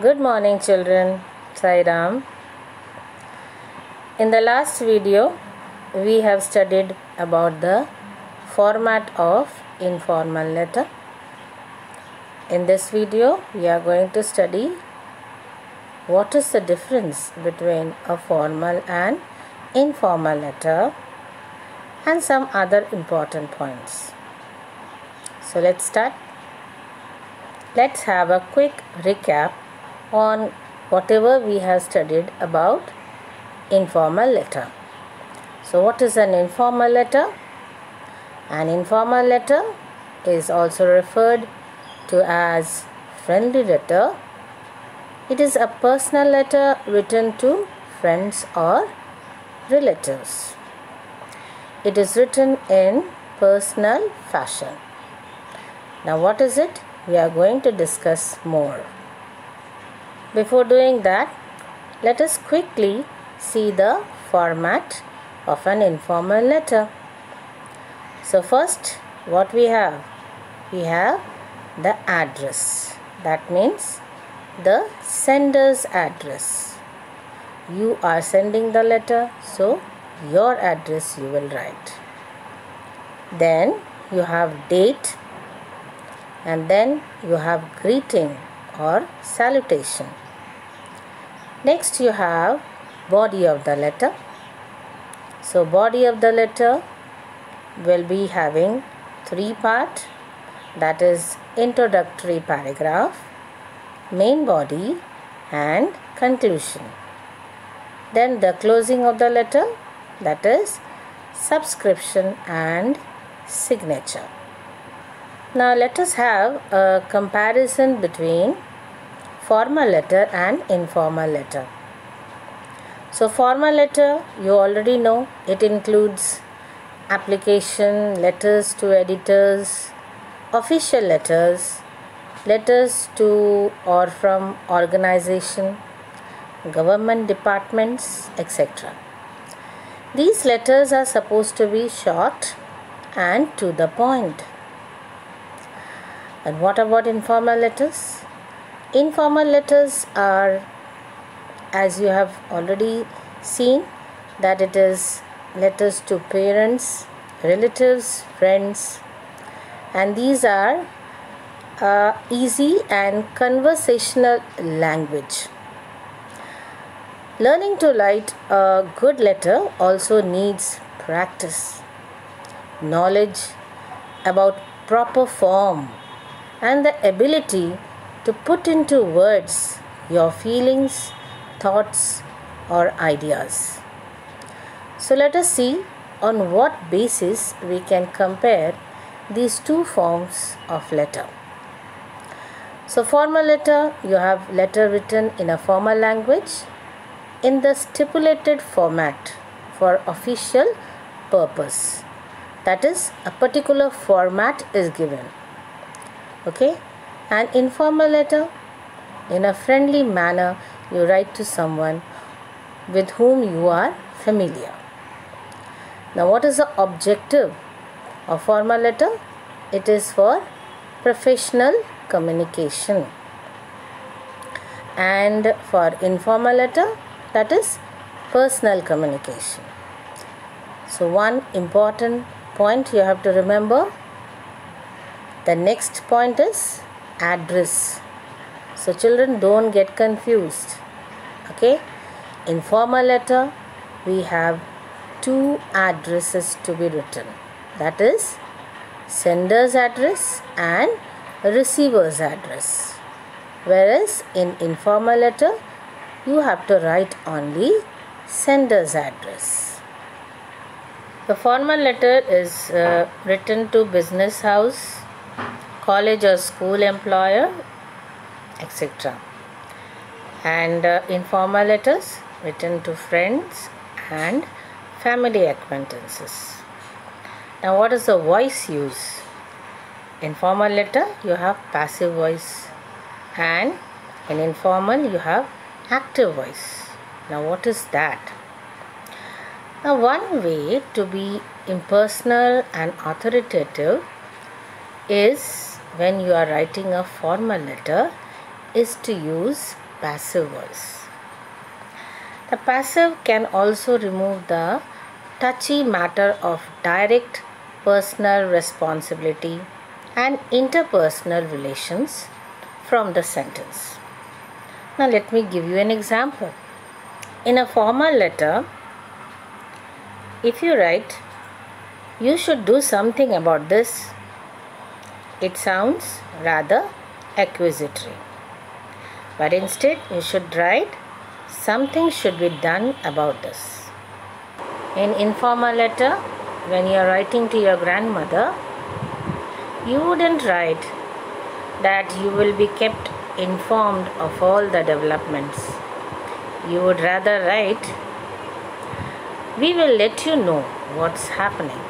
Good morning, children. Sai Ram. In the last video, we have studied about the format of informal letter. In this video, we are going to study what is the difference between a formal and informal letter and some other important points. So let's start. Let's have a quick recap on whatever we have studied about informal letter. So what is an informal letter? An informal letter is also referred to as friendly letter. It is a personal letter written to friends or relatives. It is written in personal fashion. Now what is it? We are going to discuss more. Before doing that, let us quickly see the format of an informal letter. So first, what we have? We have the address. That means the sender's address. You are sending the letter, so your address you will write. Then you have date, and then you have greeting or salutation. Next you have body of the letter. So body of the letter will be having three parts, that is introductory paragraph, main body and conclusion. Then the closing of the letter, that is subscription and signature. Now let us have a comparison between formal letter and informal letter. So formal letter, you already know, it includes application, letters to editors, official letters, letters to or from organization, government departments, etc. These letters are supposed to be short and to the point. And what about informal letters? Informal letters are, as you have already seen, that it is letters to parents, relatives, friends, and these are easy and conversational language. Learning to write a good letter also needs practice, knowledge about proper form, and the ability to put into words your feelings, thoughts, or ideas. So let us see on what basis we can compare these two forms of letter. So formal letter, you have letter written in a formal language in the stipulated format for official purpose. That is, a particular format is given. Okay? An informal letter, in a friendly manner, you write to someone with whom you are familiar. Now, what is the objective of formal letter? It is for professional communication. And for informal letter, that is personal communication. So, one important point you have to remember. The next point is address. So children, don't get confused. Okay? In formal letter, we have two addresses to be written. That is sender's address and receiver's address. Whereas in informal letter, you have to write only sender's address. The formal letter is written to business house, college or school employer, etc. And informal letters written to friends and family acquaintances. Now what is the voice use? In formal letter you have passive voice, and in informal you have active voice. Now what is that? Now one way to be impersonal and authoritative is when you are writing a formal letter is to use passive voice. The passive can also remove the touchy matter of direct personal responsibility and interpersonal relations from the sentence. Now let me give you an example. In a formal letter, if you write, "You should do something about this," it sounds rather accusatory. But instead, you should write, "Something should be done about this." In informal letter, when you are writing to your grandmother, you wouldn't write that you will be kept informed of all the developments. You would rather write, "We will let you know what's happening."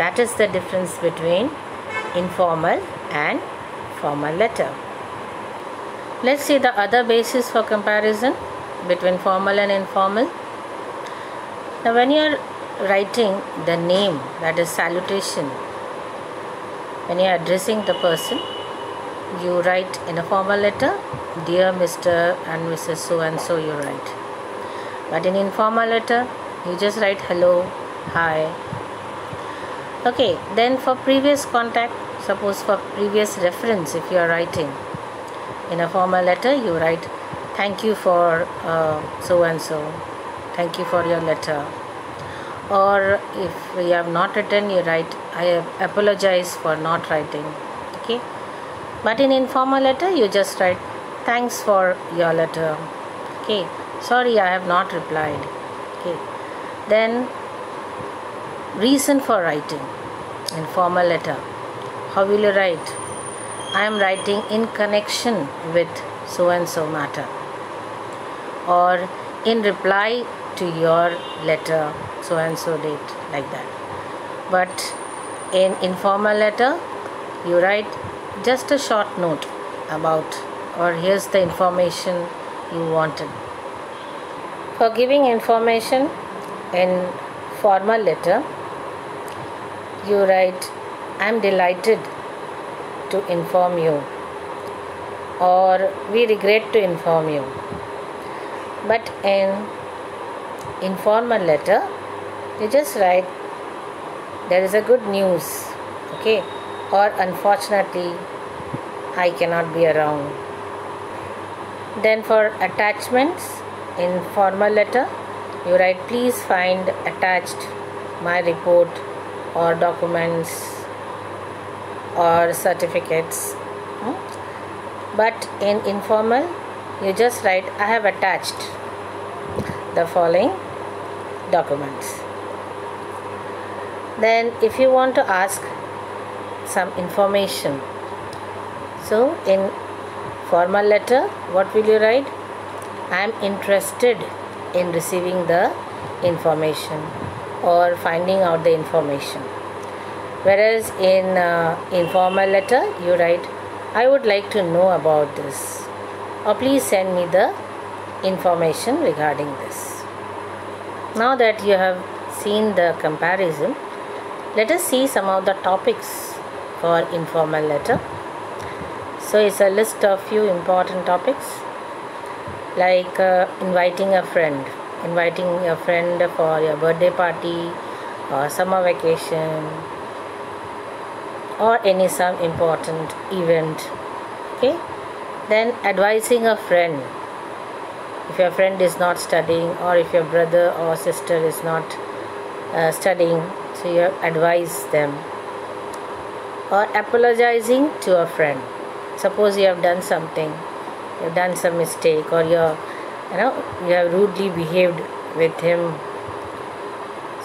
That is the difference between informal and formal letter. Let's see the other basis for comparison between formal and informal. Now, when you are writing the name, that is salutation, when you are addressing the person, you write in a formal letter, "Dear Mr. and Mrs. So and so," you write. But in informal letter, you just write hello, hi. Okay, then for previous contact, suppose for previous reference, if you are writing in a formal letter, you write, "Thank you for so and so, thank you for your letter." Or if you have not written, you write, "I apologize for not writing." Okay, but in informal letter, you just write, "Thanks for your letter." Okay, "Sorry, I have not replied." Okay, then reason for writing in formal letter, how will you write? "I am writing in connection with so and so matter," or "in reply to your letter so and so date," like that. But in informal letter, you write just a short note about, or "Here's the information you wanted." For giving information in formal letter, you write, "I am delighted to inform you," or "We regret to inform you." But in informal letter, you just write, "There is a good news," okay, or "Unfortunately, I cannot be around." Then for attachments in formal letter, you write, "Please find attached my report or documents or certificates." But in informal, you just write, "I have attached the following documents." Then if you want to ask some information, so in formal letter, what will you write? "I am interested in receiving the information," or "finding out the information." Whereas in informal letter, you write, "I would like to know about this," or "Please send me the information regarding this." Now that you have seen the comparison, let us see some of the topics for informal letter. So it's a list of few important topics, like inviting a friend for your birthday party or summer vacation or some important event. Okay, then advising a friend if your friend is not studying, or if your brother or sister is not studying, so you advise them. Or apologizing to a friend. Suppose you have done something, you have done some mistake, or you have rudely behaved with him,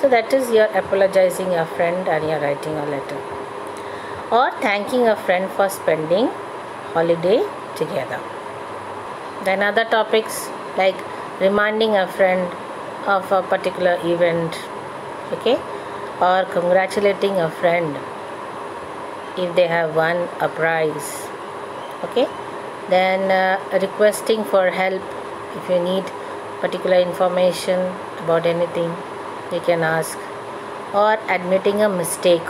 so that is you're apologizing a friend and you're writing a letter. Or thanking a friend for spending holiday together. Then other topics like reminding a friend of a particular event, okay, or congratulating a friend if they have won a prize, okay. Then requesting for help. If you need particular information about anything, you can ask. Or admitting a mistake.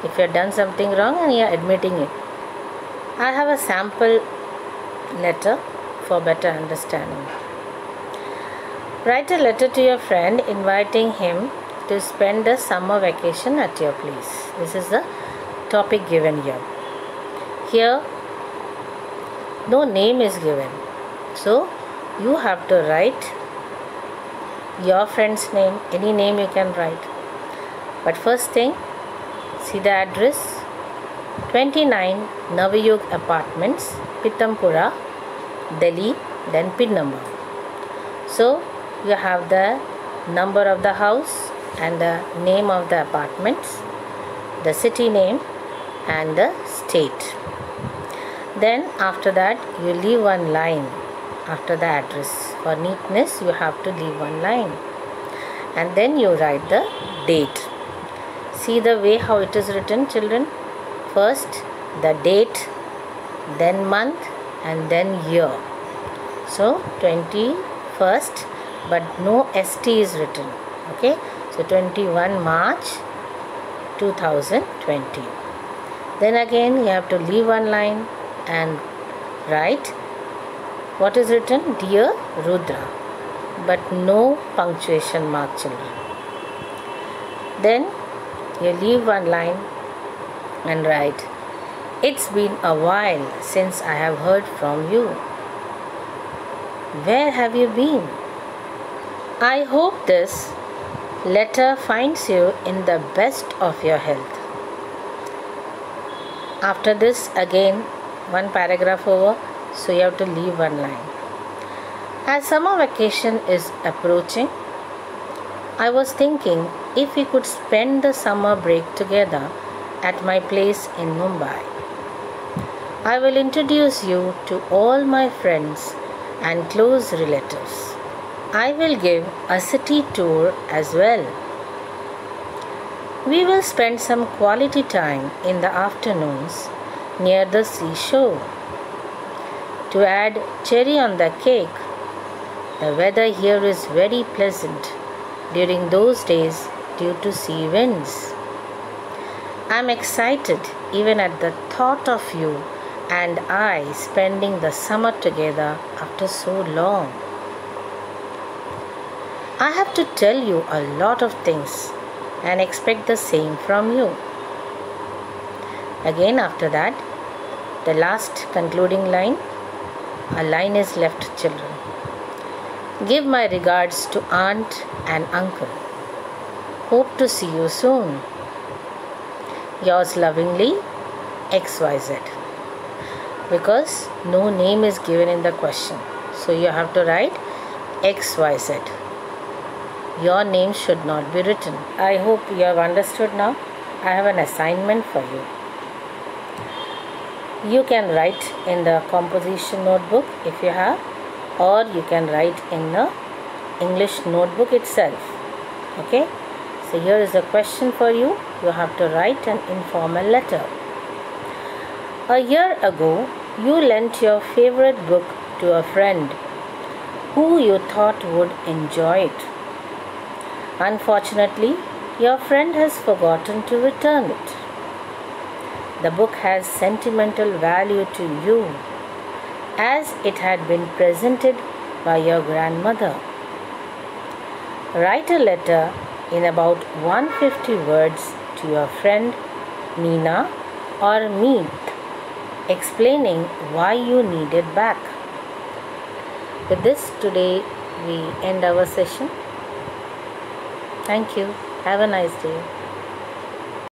If you have done something wrong and you are admitting it. I have a sample letter for better understanding. Write a letter to your friend inviting him to spend the summer vacation at your place. This is the topic given here. Here, no name is given. So, you have to write your friend's name, any name you can write. But first thing, see the address, 29 Navayug Apartments, Pitampura, Delhi, then PIN number. So, you have the number of the house and the name of the apartments, the city name and the state. Then after that you leave one line after the address. For neatness you have to leave one line. And then you write the date. See the way how it is written, children. First the date, then month and then year. So 21st, but no ST is written. Okay, so 21 March 2020. Then again you have to leave one line and write what is written, Dear Rudra, but no punctuation mark, children. Then you leave one line and write, it's been a while since I have heard from you. Where have you been? I hope this letter finds you in the best of your health. After this again one paragraph over, so you have to leave one line. As summer vacation is approaching, I was thinking if we could spend the summer break together at my place in Mumbai. I will introduce you to all my friends and close relatives. I will give a city tour as well. We will spend some quality time in the afternoons near the seashore. To add cherry on the cake, the weather here is very pleasant during those days due to sea winds. I am excited even at the thought of you and I spending the summer together after so long. I have to tell you a lot of things and expect the same from you. Again after that, the last concluding line, a line is left, children. Give my regards to aunt and uncle. Hope to see you soon. Yours lovingly, XYZ. Because no name is given in the question, so you have to write XYZ. Your name should not be written. I hope you have understood now. I have an assignment for you. You can write in the composition notebook if you have, or you can write in the English notebook itself. Okay? So here is a question for you. You have to write an informal letter. A year ago, you lent your favorite book to a friend who you thought would enjoy it. Unfortunately, your friend has forgotten to return it. The book has sentimental value to you as it had been presented by your grandmother. Write a letter in about 150 words to your friend Meena or me, explaining why you need it back. With this, today we end our session. Thank you. Have a nice day.